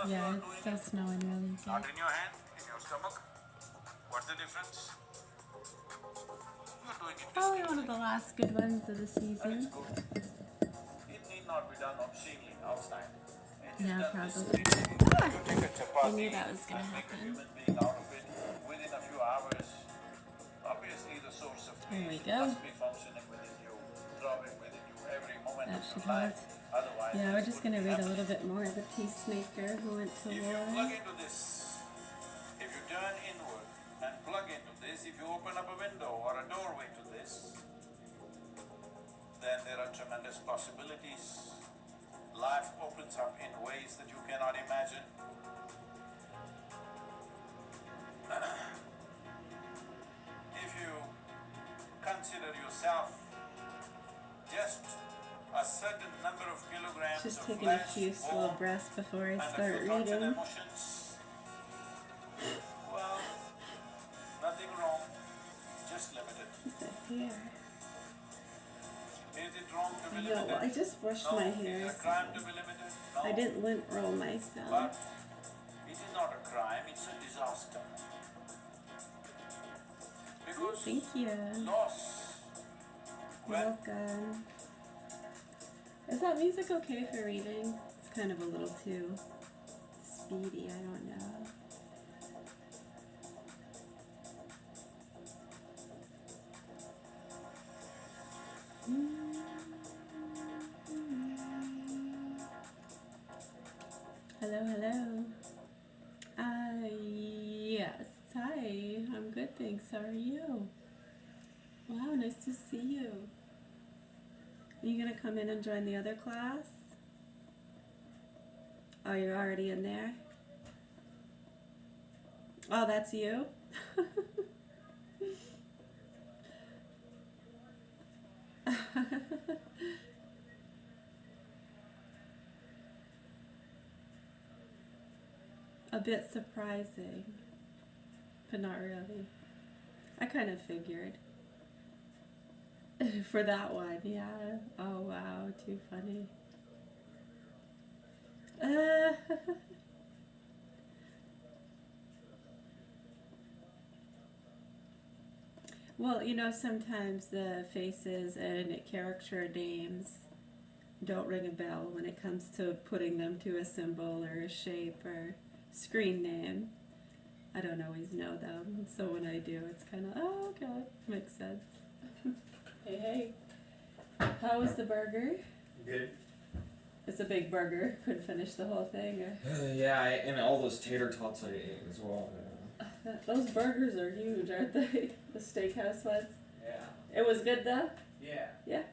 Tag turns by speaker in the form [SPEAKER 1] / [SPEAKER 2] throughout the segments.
[SPEAKER 1] Yeah, it's still snowing really good.
[SPEAKER 2] Not in your hand, in your stomach. What's the difference? You're doing it
[SPEAKER 1] Probably one of
[SPEAKER 2] discreetly.
[SPEAKER 1] the last good ones of the
[SPEAKER 2] And it's
[SPEAKER 1] season.
[SPEAKER 2] good. It need not be done obscenely outside. It is
[SPEAKER 1] Yeah,
[SPEAKER 2] done
[SPEAKER 1] probably.
[SPEAKER 2] discreetly.
[SPEAKER 1] Ah!
[SPEAKER 2] You take a
[SPEAKER 1] I knew
[SPEAKER 2] chapati
[SPEAKER 1] that was gonna
[SPEAKER 2] and make a
[SPEAKER 1] happen.
[SPEAKER 2] human being out of it within a few hours. Obviously, the source of
[SPEAKER 1] There we
[SPEAKER 2] creation
[SPEAKER 1] go.
[SPEAKER 2] must be functioning within you, throbbing within you every moment
[SPEAKER 1] That
[SPEAKER 2] of
[SPEAKER 1] should
[SPEAKER 2] your
[SPEAKER 1] hold.
[SPEAKER 2] life. Otherwise,
[SPEAKER 1] Yeah, we're
[SPEAKER 2] this
[SPEAKER 1] just
[SPEAKER 2] wouldn't
[SPEAKER 1] gonna
[SPEAKER 2] be
[SPEAKER 1] read a little
[SPEAKER 2] happening.
[SPEAKER 1] bit more of the Peacemaker who went to
[SPEAKER 2] If you
[SPEAKER 1] war.
[SPEAKER 2] plug into this, if you turn inward and plug into this, if you open up a window or a doorway to this, then there are tremendous possibilities. Life opens up in ways that you cannot imagine. If you consider yourself just a certain number of kilograms
[SPEAKER 1] Just
[SPEAKER 2] of
[SPEAKER 1] taking a
[SPEAKER 2] flesh,
[SPEAKER 1] few slow
[SPEAKER 2] bone,
[SPEAKER 1] breaths before I
[SPEAKER 2] and a
[SPEAKER 1] start
[SPEAKER 2] few thoughts and
[SPEAKER 1] reading.
[SPEAKER 2] emotions, well, nothing wrong, just limited.
[SPEAKER 1] What's that hair?
[SPEAKER 2] Is it wrong to be
[SPEAKER 1] Yo,
[SPEAKER 2] limited?
[SPEAKER 1] I just brushed
[SPEAKER 2] No.
[SPEAKER 1] my
[SPEAKER 2] Is
[SPEAKER 1] hair.
[SPEAKER 2] it a crime to be limited? No.
[SPEAKER 1] I didn't lint roll myself.
[SPEAKER 2] But it is not a crime, it's a disaster. Because
[SPEAKER 1] Thank you.
[SPEAKER 2] loss,
[SPEAKER 1] You're
[SPEAKER 2] when
[SPEAKER 1] welcome. Is that music okay for reading? It's kind of a little too speedy, I don't know. Hello, hello. Yes. Hi. I'm good, thanks. How are you? Wow, nice to see you. Are you gonna come in and join the other class? Oh, you're already in there? Oh, that's you? A bit surprising, but not really. I kind of figured. For that one, yeah. Oh, wow, too funny. Well, you know, sometimes the faces and character names don't ring a bell when it comes to putting them to a symbol or a shape or screen name. I don't always know them, so when I do, it's kind of, oh, okay, makes sense. Hey, hey. How was the burger?
[SPEAKER 3] Good.
[SPEAKER 1] It's a big burger. Couldn't finish the whole thing. Or...
[SPEAKER 3] Yeah, and all those tater tots I ate as well.
[SPEAKER 1] Those burgers are huge, aren't they? The steakhouse ones.
[SPEAKER 3] Yeah.
[SPEAKER 1] It was good though?
[SPEAKER 3] Yeah.
[SPEAKER 1] Yeah.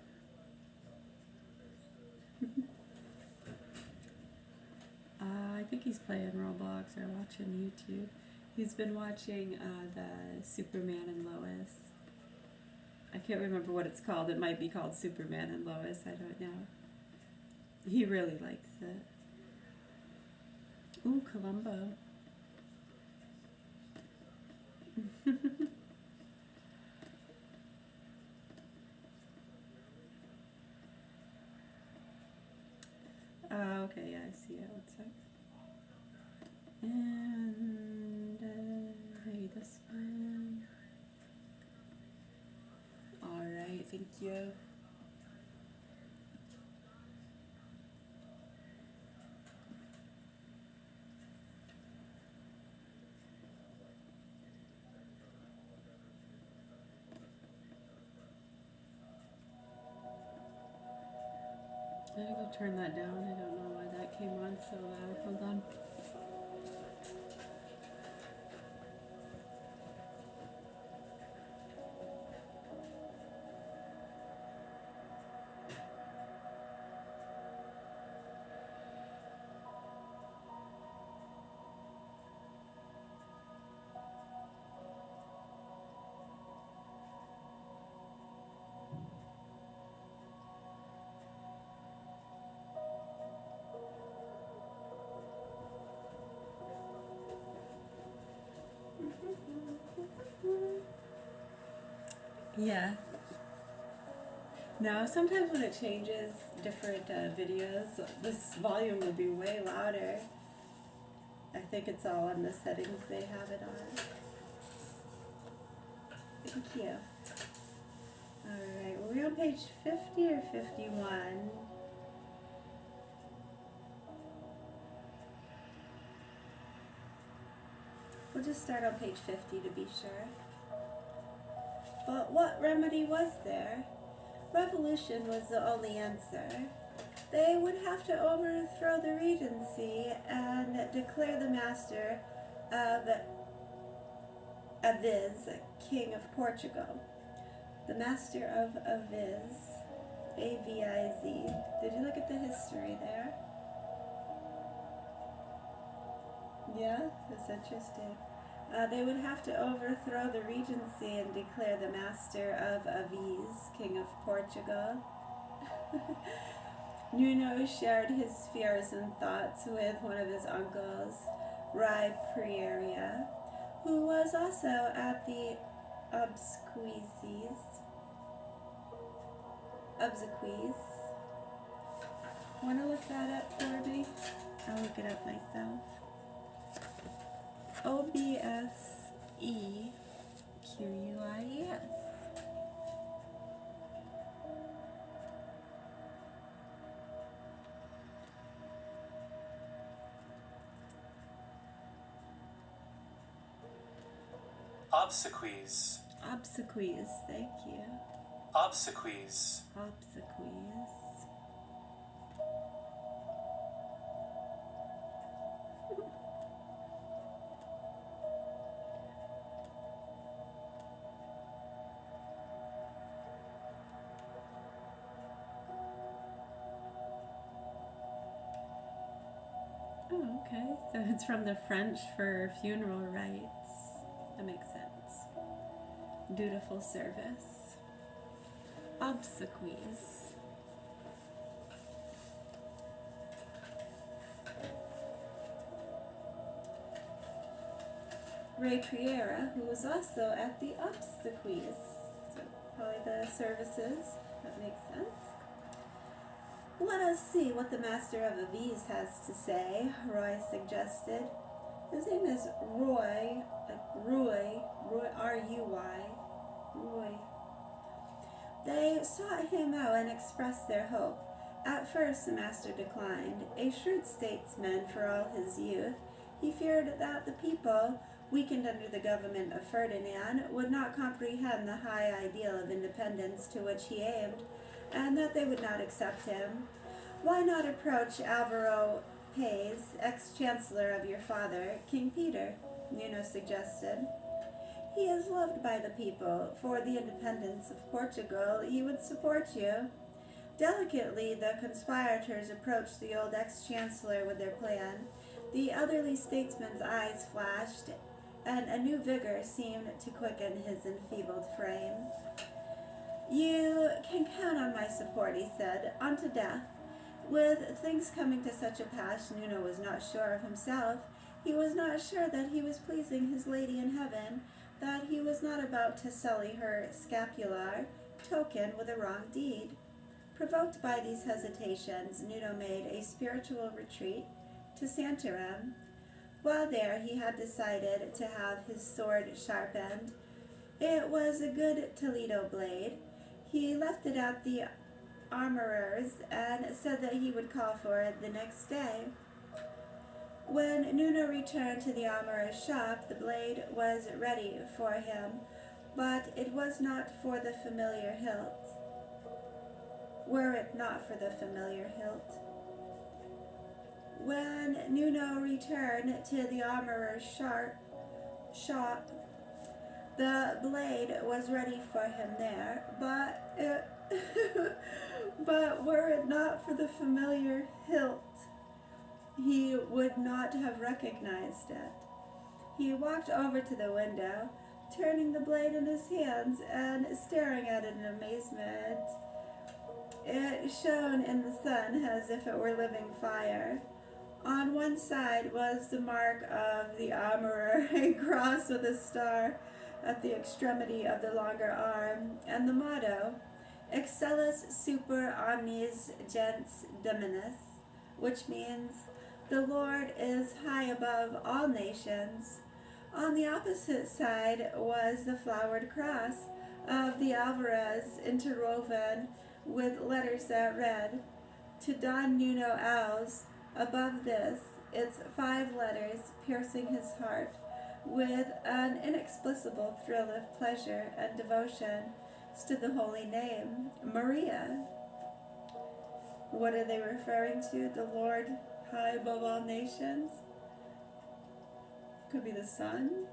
[SPEAKER 1] I think he's playing Roblox or watching YouTube. He's been watching the Superman and Lois. I can't remember what it's called. It might be called Superman and Lois. I don't know. He really likes it. Ooh, Columbo. Okay, yeah, I see it. One sec. And maybe this one. Alright, thank you. I gotta go turn that down. I don't know why that came on so loud. Hold on. Yeah. No, sometimes when it changes different videos, this volume will be way louder. think it's all on the settings they have it on. Thank you. Alright, were we on page 50 or 51? We'll just start on page 50 to be sure. But what remedy was there? Revolution was the only answer. They would have to overthrow the regency and declare the master of Aviz, King of Portugal. The master of Aviz, A-V-I-Z. Did you look at the history there? Yeah, that's interesting. They would have to overthrow the regency and declare the master of Aviz, King of Portugal. Nuno shared his fears and thoughts with one of his uncles, Rai Prieria, who was also at the obsequies. Want to look that up for me? I'll look it up myself. Obsequies.
[SPEAKER 4] Obsequies.
[SPEAKER 1] Obsequies, thank you.
[SPEAKER 4] Obsequies.
[SPEAKER 1] Obsequies. Oh, okay. So it's from the French for funeral rites. That makes sense. Dutiful service. Obsequies. Ray Priera, who was also at the obsequies. So probably the services. That makes sense. Let us see what the master of Aviz has to say, Roy suggested. His name is Roy, R-U-Y, Roy. They sought him out and expressed their hope. At first the master declined. A shrewd statesman for all his youth, he feared that the people, weakened under the government of Ferdinand, would not comprehend the high ideal of independence to which he aimed, and that they would not accept him. Why not approach Alvaro Pais, ex-chancellor of your father, King Peter? Nuno suggested. He is loved by the people. For the independence of Portugal, he would support you. Delicately, the conspirators approached the old ex-chancellor with their plan. The elderly statesman's eyes flashed, and a new vigor seemed to quicken his enfeebled frame. You can count on my support, he said, unto death. With things coming to such a pass, Nuno was not sure of himself. He was not sure that he was pleasing his lady in heaven, that he was not about to sully her scapular token with a wrong deed. Provoked by these hesitations, Nuno made a spiritual retreat to Santarem. While there, he had decided to have his sword sharpened. It was a good Toledo blade. He left it at the armorer's and said that he would call for it the next day. When Nuno returned to the armorer's shop, the blade was ready for him, but it was not for the familiar hilt. Were it not for the familiar hilt. When Nuno returned to the armorer's shop, the blade was ready for him there, but were it not for the familiar hilt, he would not have recognized it. He walked over to the window, turning the blade in his hands and staring at it in amazement. It shone in the sun as if it were living fire. On one side was the mark of the armorer, a cross with a star at the extremity of the longer arm, and the motto, Excellus super omnis gens dominus, which means, The Lord is high above all nations. On the opposite side was the flowered cross of the Alvarez, interwoven with letters that read, "To Don Nuno Alves." Above this, its 5 letters piercing his heart with an inexplicable thrill of pleasure and devotion, stood the holy name, Maria. What are they referring to? The Lord high above all nations? Could be the sun.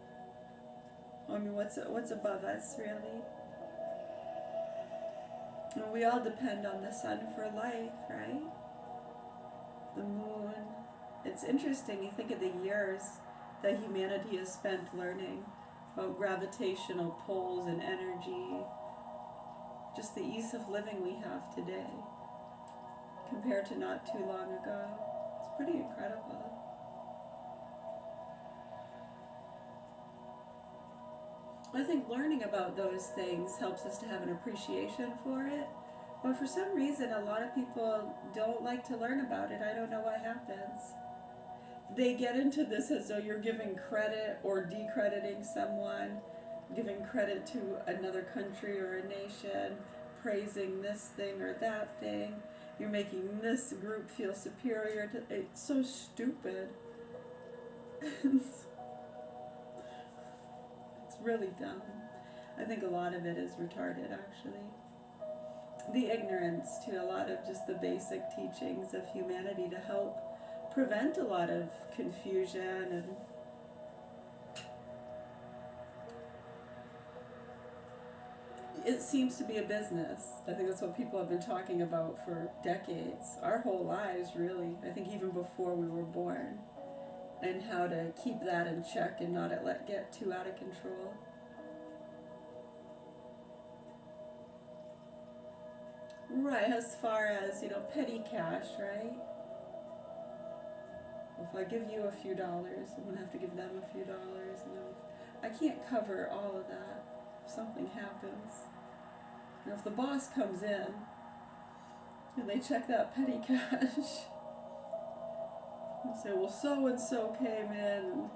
[SPEAKER 1] I mean, what's above us, really? Well, we all depend on the sun for life, right? The moon. It's interesting, you think of the years that humanity has spent learning about gravitational pulls and energy, just the ease of living we have today compared to not too long ago. It's pretty incredible. I think learning about those things helps us to have an appreciation for it. But for some reason, a lot of people don't like to learn about it. I don't know what happens. They get into this as though you're giving credit or decrediting someone, giving credit to another country or a nation, praising this thing or that thing. You're making this group feel superior to. It's so stupid. It's really dumb. I think a lot of it is retarded, actually. The ignorance to a lot of just the basic teachings of humanity to help prevent a lot of confusion and it seems to be a business. I think that's what people have been talking about for decades, our whole lives, really. I think even before we were born, and how to keep that in check and not let it get too out of control. Right, as far as, petty cash, right? If I give you a few dollars, I'm gonna have to give them a few dollars, and I can't cover all of that if something happens. And if the boss comes in and they check that petty cash and say, well, so-and-so came in and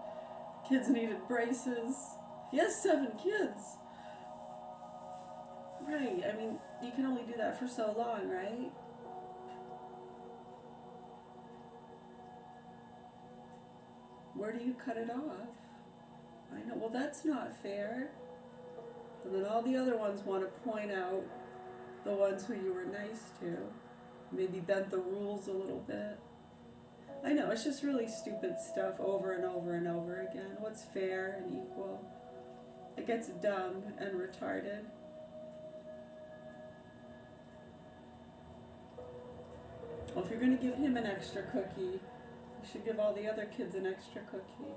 [SPEAKER 1] kids needed braces. He has 7 kids. Right, I mean, you can only do that for so long, right? Where do you cut it off? I know, well, that's not fair. And then all the other ones want to point out the ones who you were nice to. Maybe bent the rules a little bit. I know, it's just really stupid stuff over and over and over again. What's fair and equal? It gets dumb and retarded. Well, if you're going to give him an extra cookie, you should give all the other kids an extra cookie.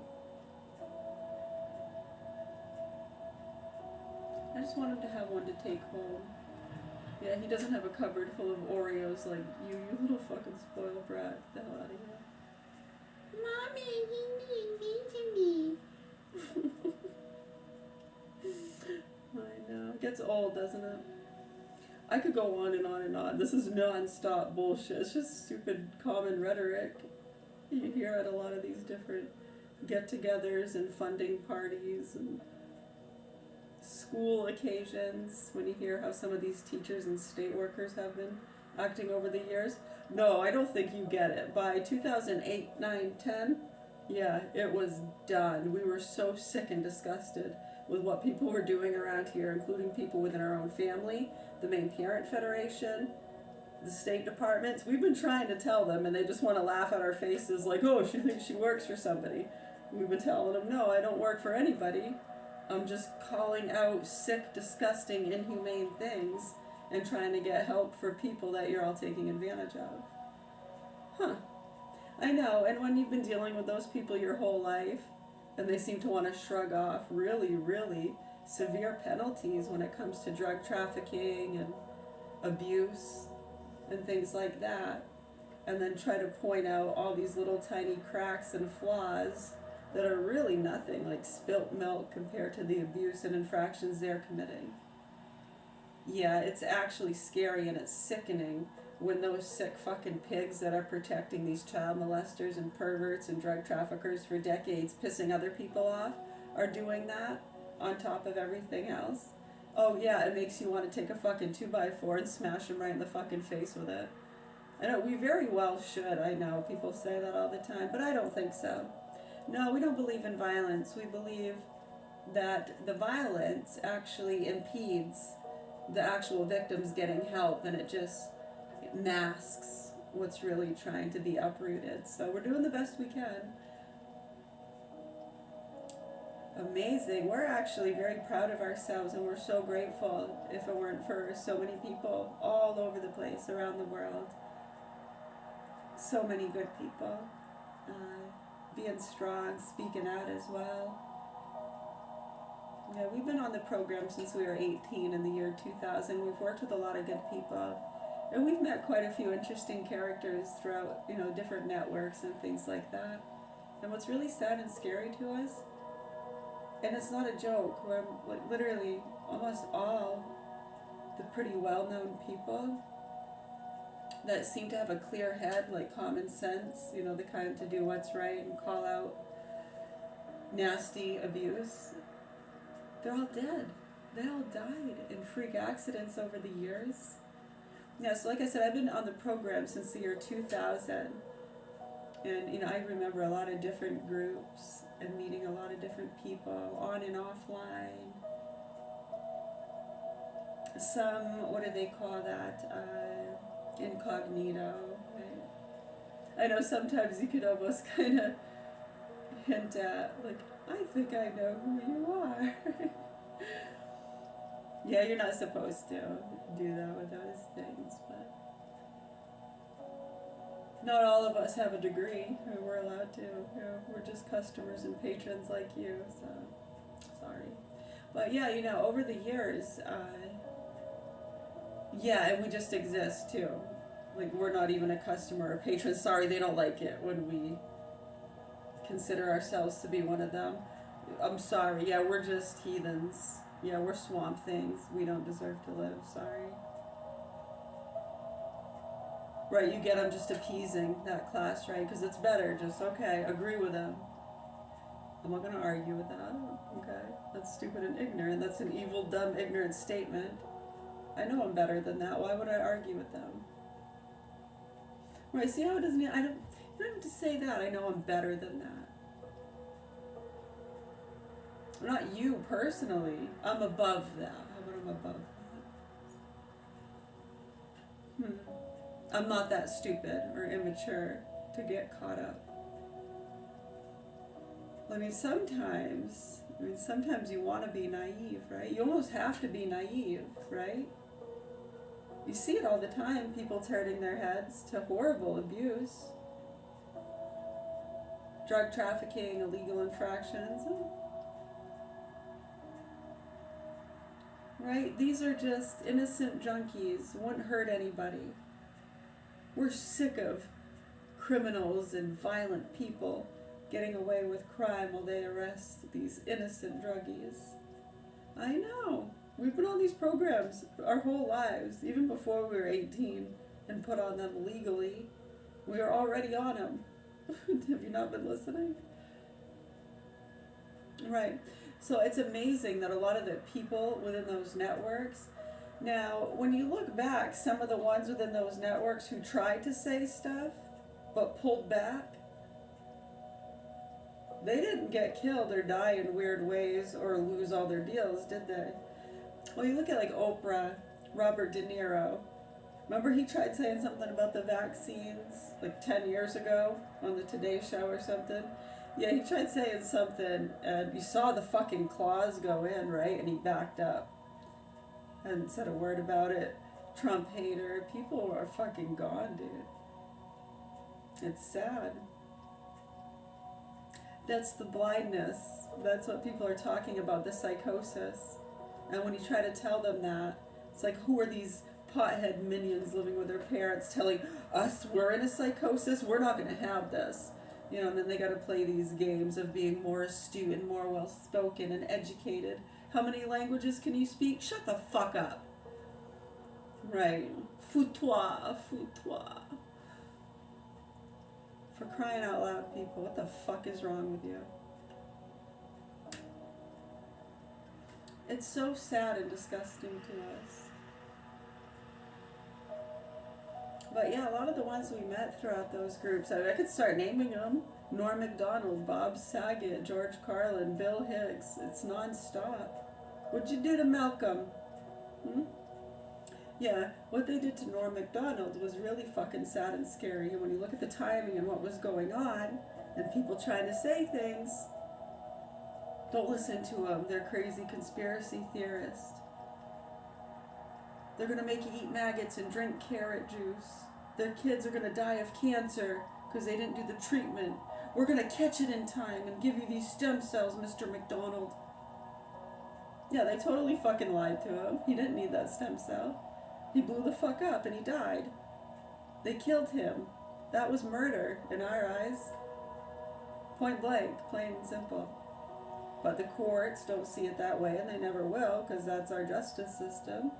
[SPEAKER 1] I just want him to have one to take home. Yeah, he doesn't have a cupboard full of Oreos like you little fucking spoiled brat. Get the hell out of here. Mommy, you need me to me. I know. It gets old, doesn't it? I could go on and on and on. This is non-stop bullshit. It's just stupid common rhetoric you hear at a lot of these different get-togethers and funding parties and school occasions when you hear how some of these teachers and state workers have been acting over the years. No, I don't think you get it. By 2008, 9, 10, yeah, it was done. We were so sick and disgusted with what people were doing around here, including people within our own family, the main parent federation, the state departments. We've been trying to tell them, and they just want to laugh at our faces like, oh, she thinks she works for somebody. We've been telling them, no, I don't work for anybody. I'm just calling out sick, disgusting, inhumane things and trying to get help for people that you're all taking advantage of. Huh. I know, and when you've been dealing with those people your whole life, and they seem to want to shrug off really, really severe penalties when it comes to drug trafficking and abuse and things like that, and then try to point out all these little tiny cracks and flaws that are really nothing, like spilt milk compared to the abuse and infractions they're committing. Yeah, it's actually scary and it's sickening when those sick fucking pigs that are protecting these child molesters and perverts and drug traffickers for decades, pissing other people off, are doing that on top of everything else. Oh yeah, it makes you want to take a fucking 2x4 and smash them right in the fucking face with it. I know, we very well should, I know, people say that all the time, but I don't think so. No, we don't believe in violence. We believe that the violence actually impedes the actual victims getting help, and it just masks what's really trying to be uprooted. So we're doing the best we can. Amazing. We're actually very proud of ourselves, and we're so grateful if it weren't for so many people all over the place around the world. So many good people. Being strong, speaking out as well. Yeah, we've been on the program since we were 18 in the year 2000. We've worked with a lot of good people. And we've met quite a few interesting characters throughout, you know, different networks and things like that. And what's really sad and scary to us, and it's not a joke, we're like literally almost all the pretty well-known people that seem to have a clear head, like common sense, you know, the kind to do what's right and call out nasty abuse, they're all dead. They all died in freak accidents over the years. Yeah, so like I said, I've been on the program since the year 2000. And, you know, I remember a lot of different groups and meeting a lot of different people on and offline. Some, what do they call that? Incognito. Right? I know sometimes you could almost kind of hint at, like, I think I know who you are. Yeah, you're not supposed to do that with those things, but not all of us have a degree, or we're allowed to. You know, we're just customers and patrons like you, so sorry. But yeah, you know, over the years, yeah, and we just exist too. Like, we're not even a customer or patron. Sorry, they don't like it when we consider ourselves to be one of them. I'm sorry, yeah, we're just heathens. Yeah, we're swamp things. We don't deserve to live, sorry. Right, you get I'm just appeasing that class, right? Because it's better, just, okay, agree with them. I'm not going to argue with that, okay? That's stupid and ignorant. That's an evil, dumb, ignorant statement. I know I'm better than that. Why would I argue with them? Right, see how it doesn't, you don't have to say that. I know I'm better than that. Not you personally. I'm above that. How about I'm above that? I'm not that stupid or immature to get caught up. I mean, sometimes you want to be naive, right? You almost have to be naive, right? You see it all the time, people turning their heads to horrible abuse. Drug trafficking, illegal infractions. Right? These are just innocent junkies, wouldn't hurt anybody. We're sick of criminals and violent people getting away with crime while they arrest these innocent druggies. I know. We've been on these programs our whole lives, even before we were 18 and put on them legally. We were already on them. Have you not been listening? Right. So it's amazing that a lot of the people within those networks, now when you look back, some of the ones within those networks who tried to say stuff but pulled back, they didn't get killed or die in weird ways or lose all their deals, did they? Well, you look at like Oprah, Robert De Niro. Remember he tried saying something about the vaccines like 10 years ago on the Today Show or something? Yeah, he tried saying something, and you saw the fucking claws go in, right? And he backed up. Hadn't said a word about it. Trump hater. People are fucking gone, dude. It's sad. That's the blindness. That's what people are talking about, the psychosis. And when you try to tell them that, it's like, who are these pothead minions living with their parents telling us we're in a psychosis? We're not going to have this. You know, and then they got to play these games of being more astute and more well-spoken and educated. How many languages can you speak? Shut the fuck up. Right. Foutoir, foutoir. For crying out loud, people, what the fuck is wrong with you? It's so sad and disgusting to us. But yeah, a lot of the ones we met throughout those groups, I could start naming them. Norm Macdonald, Bob Saget, George Carlin, Bill Hicks. It's non-stop. What'd you do to Malcolm? Hmm? Yeah, what they did to Norm Macdonald was really fucking sad and scary. And when you look at the timing and what was going on, and people trying to say things, don't listen to them. They're crazy conspiracy theorists. They're gonna make you eat maggots and drink carrot juice. Their kids are gonna die of cancer because they didn't do the treatment. We're gonna catch it in time and give you these stem cells, Mr. McDonald. Yeah, they totally fucking lied to him. He didn't need that stem cell. He blew the fuck up and he died. They killed him. That was murder in our eyes. Point blank, plain and simple. But the courts don't see it that way, and they never will, because that's our justice system.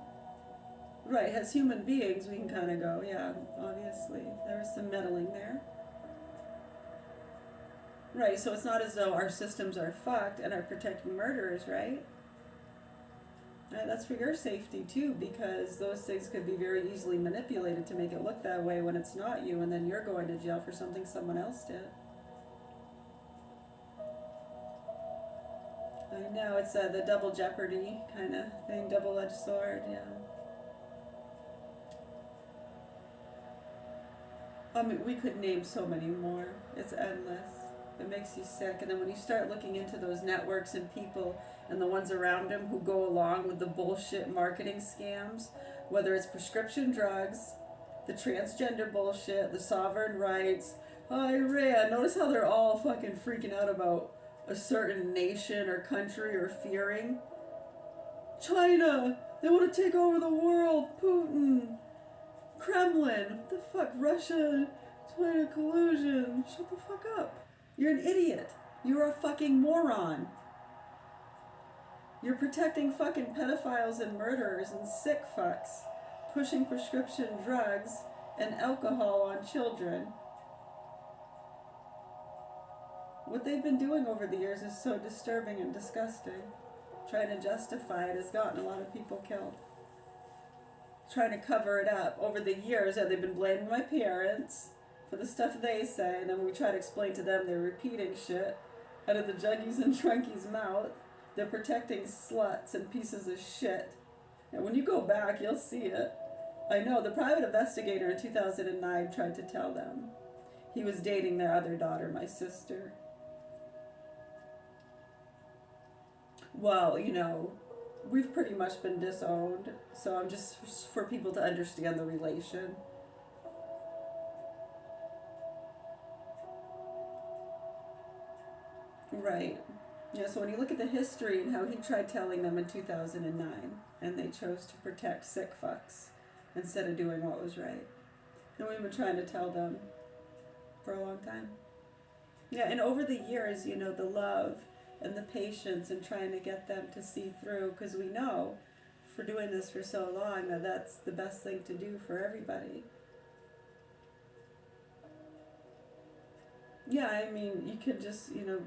[SPEAKER 1] Right, as human beings, we can kind of go, yeah, obviously, there was some meddling there. Right, so it's not as though our systems are fucked and are protecting murderers, right? Right, that's for your safety too, because those things could be very easily manipulated to make it look that way when it's not you, and then you're going to jail for something someone else did. I know, it's the double jeopardy kind of thing, double-edged sword, yeah. I mean, we could name so many more. It's endless. It makes you sick. And then when you start looking into those networks and people and the ones around them who go along with the bullshit marketing scams, whether it's prescription drugs, the transgender bullshit, the sovereign rights, Iran, notice how they're all fucking freaking out about a certain nation or country or fearing. China, they want to take over the world, Putin. Kremlin, what the fuck, Russia, China collusion, shut the fuck up. You're an idiot. You're a fucking moron. You're protecting fucking pedophiles and murderers and sick fucks, pushing prescription drugs and alcohol on children. What they've been doing over the years is so disturbing and disgusting. Trying to justify it has gotten a lot of people killed. Trying to cover it up. Over the years, they've been blaming my parents for the stuff they say, and then when we try to explain to them they're repeating shit out of the juggies and trunkies' mouth. They're protecting sluts and pieces of shit. And when you go back, you'll see it. I know, the private investigator in 2009 tried to tell them. He was dating their other daughter, my sister. Well, you know, we've pretty much been disowned, so I'm just for people to understand the relation. Right. Yeah, so when you look at the history and how he tried telling them in 2009, and they chose to protect sick fucks instead of doing what was right. And we've been trying to tell them for a long time. Yeah, and over the years, you know, the love and the patience and trying to get them to see through, because we know for doing this for so long that that's the best thing to do for everybody. Yeah, I mean, you could just, you know,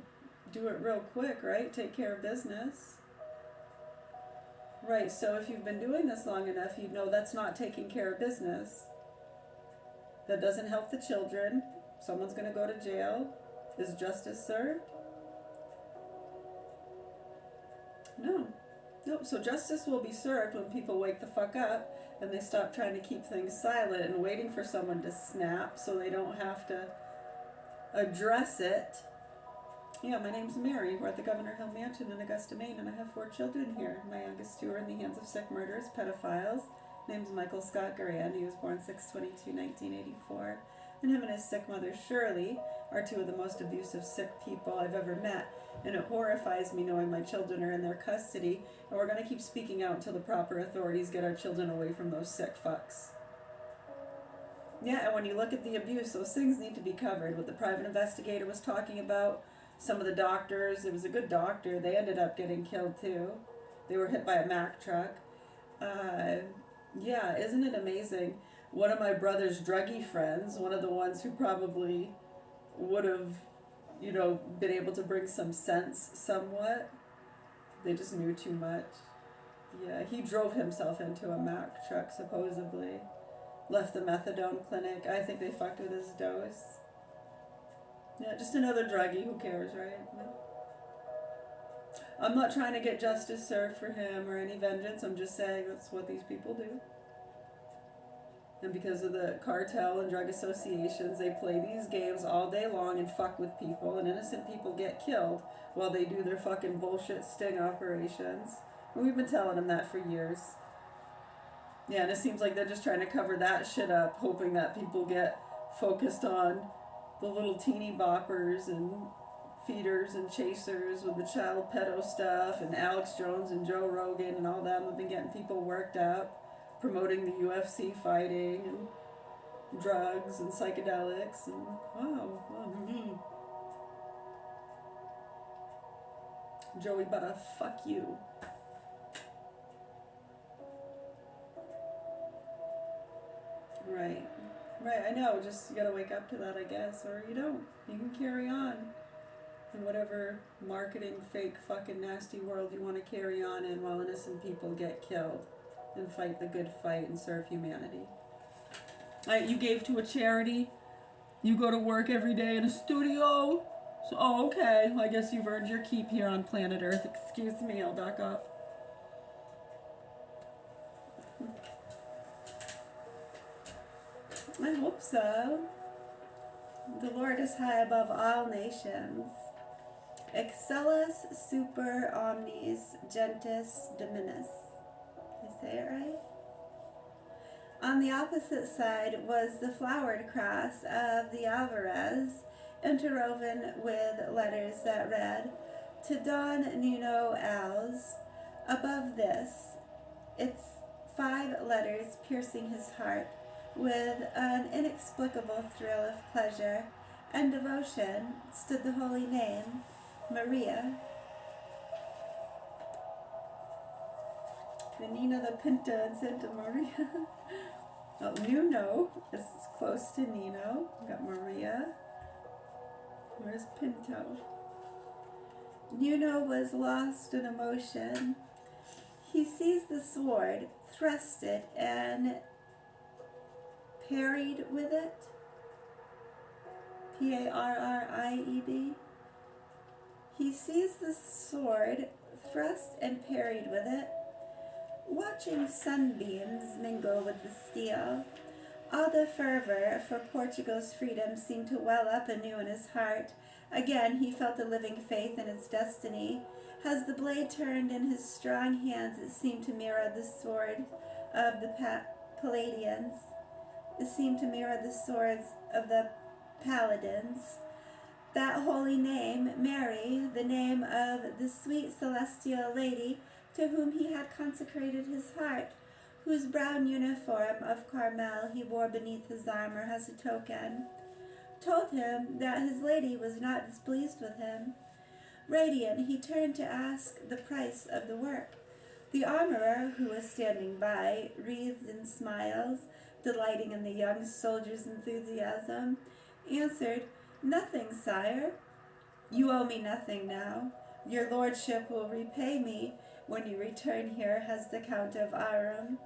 [SPEAKER 1] do it real quick, right? Take care of business. Right, so if you've been doing this long enough, you know that's not taking care of business. That doesn't help the children. Someone's going to go to jail. Is justice served? No. Nope. So justice will be served when people wake the fuck up and they stop trying to keep things silent and waiting for someone to snap so they don't have to address it. Yeah, my name's Mary. We're at the Governor Hill Mansion in Augusta, Maine, and I have 4 children here. My youngest 2 are in the hands of sick murderers, pedophiles. Name's Michael Scott Garand. He was born 6/22/1984. And him and his sick mother, Shirley, are 2 of the most abusive, sick people I've ever met. And it horrifies me knowing my children are in their custody, and we're going to keep speaking out until the proper authorities get our children away from those sick fucks. Yeah, and when you look at the abuse, those things need to be covered. What the private investigator was talking about, some of the doctors, it was a good doctor, they ended up getting killed too. They were hit by a Mack truck. Yeah, isn't it amazing? One of my brother's druggy friends, one of the ones who probably would have, been able to bring some sense somewhat, they just knew too much. Yeah, he drove himself into a Mack truck, supposedly. Left the methadone clinic. I think they fucked with his dose. Yeah, just another druggie. Who cares, right? I'm not trying to get justice served for him or any vengeance. I'm just saying that's what these people do. And because of the cartel and drug associations, they play these games all day long and fuck with people, and innocent people get killed while they do their fucking bullshit sting operations. And we've been telling them that for years. Yeah, and it seems like they're just trying to cover that shit up, hoping that people get focused on the little teeny boppers and feeders and chasers with the child pedo stuff, and Alex Jones and Joe Rogan and all them have been getting people worked up, promoting the UFC fighting and drugs and psychedelics, and wow. Joey, better fuck you. Right. Right, I know, just you gotta wake up to that, I guess, or you don't. You can carry on in whatever marketing, fake, fucking nasty world you want to carry on in while innocent people get killed and fight the good fight and serve humanity. You gave to a charity, you go to work every day in a studio, so, oh, okay, I guess you've earned your keep here on planet Earth. Excuse me, I'll duck up. I hope so. The Lord is high above all nations. Excellus super omnis gentis dominus. Did I say it right? On the opposite side was the flowered cross of the Alvarez, interwoven with letters that read, to Don Nuno Alves. Above this, its 5 letters piercing his heart with an inexplicable thrill of pleasure and devotion, stood the holy name, Maria. Nina the Pinta and Santa Maria. Well, Nuno is close to Nino. We got Maria. Where's Pinto? Nuno was lost in emotion. He seized the sword, thrust it, and parried with it. P-A-R-R-I-E-D. He seized the sword, thrust and parried with it, watching sunbeams mingle with the steel. All the fervor for Portugal's freedom seemed to well up anew in his heart. Again he felt a living faith in its destiny. As the blade turned in his strong hands, it seemed to mirror the sword of the Palladians. It seemed to mirror the swords of the Paladins. That holy name, Mary, the name of the sweet celestial lady to whom he had consecrated his heart, whose brown uniform of Carmel he wore beneath his armor as a token, told him that his lady was not displeased with him. Radiant, he turned to ask the price of the work. The armorer, who was standing by, wreathed in smiles, delighting in the young soldier's enthusiasm, answered, "Nothing, sire. You owe me nothing now. Your lordship will repay me when you return here as the Count of Arum."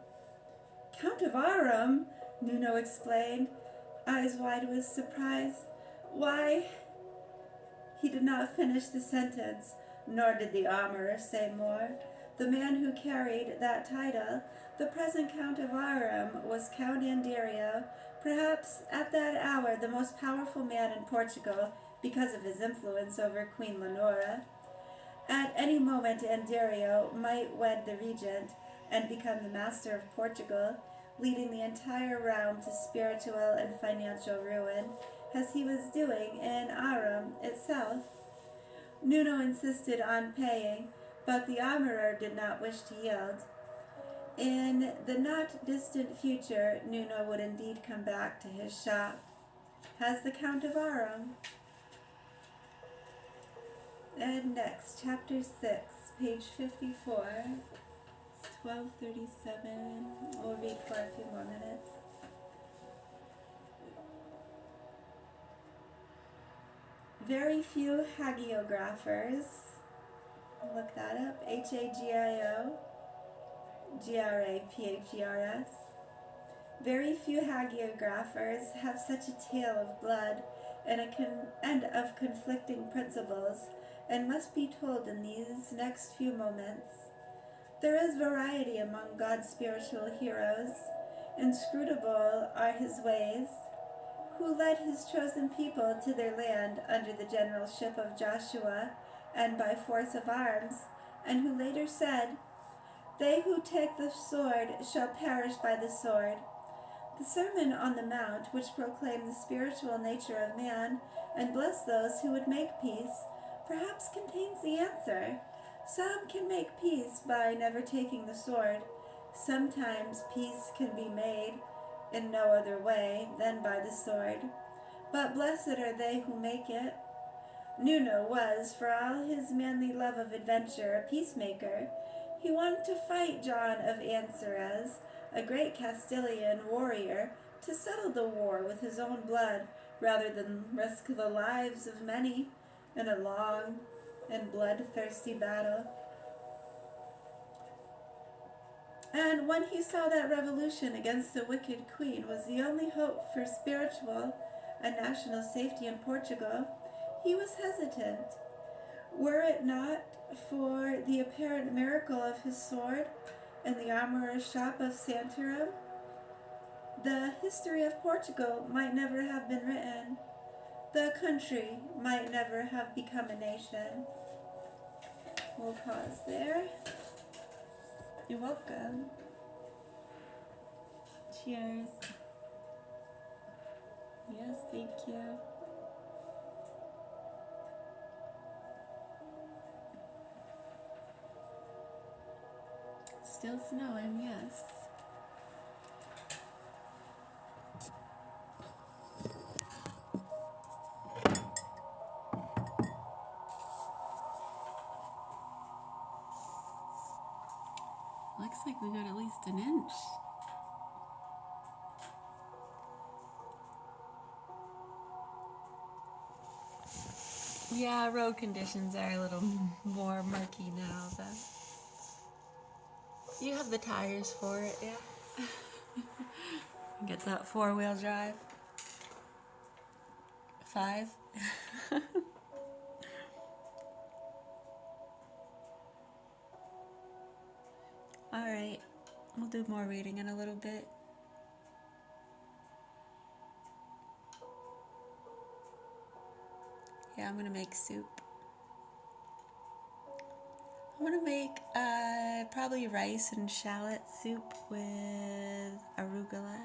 [SPEAKER 1] "Count of Arum?" Nuno explained, eyes wide with surprise. "Why—" He did not finish the sentence, nor did the armorer say more. The man who carried that title, the present Count of Arum, was Count Anderio, perhaps at that hour the most powerful man in Portugal because of his influence over Queen Leonora. At any moment Anderio might wed the regent and become the master of Portugal, leading the entire realm to spiritual and financial ruin, as he was doing in Arum itself. Nuno insisted on paying, but the armorer did not wish to yield. In the not distant future, Nuno would indeed come back to his shop as the Count of Arum. And next, chapter 6, page 54. It's 12:37. We'll read for a few more minutes. Very few hagiographers, look that up, Hagiographers. Very few hagiographers have such a tale of blood and of conflicting principles, and must be told in these next few moments. There is variety among God's spiritual heroes. Inscrutable are his ways, who led his chosen people to their land under the generalship of Joshua and by force of arms, and who later said, "They who take the sword shall perish by the sword." The Sermon on the Mount, which proclaimed the spiritual nature of man and blessed those who would make peace, perhaps contains the answer. Some can make peace by never taking the sword. Sometimes peace can be made in no other way than by the sword. But blessed are they who make it. Nuno was, for all his manly love of adventure, a peacemaker. He wanted to fight John of Anceres, a great Castilian warrior, to settle the war with his own blood, rather than risk the lives of many in a long and bloodthirsty battle. And when he saw that revolution against the wicked queen was the only hope for spiritual and national safety in Portugal, he was hesitant. Were it not for the apparent miracle of his sword in the armorer's shop of Santarém, the history of Portugal might never have been written. The country might never have become a nation. We'll pause there. You're welcome. Cheers. Yes, thank you. Still snowing, yes. Looks like we got at least an inch. Yeah, road conditions are a little more murky now, but you have the tires for it, yeah. Get that 4-wheel drive. 5. Alright, we'll do more reading in a little bit. Yeah, I'm gonna make soup. I'm gonna make probably rice and shallot soup with arugula.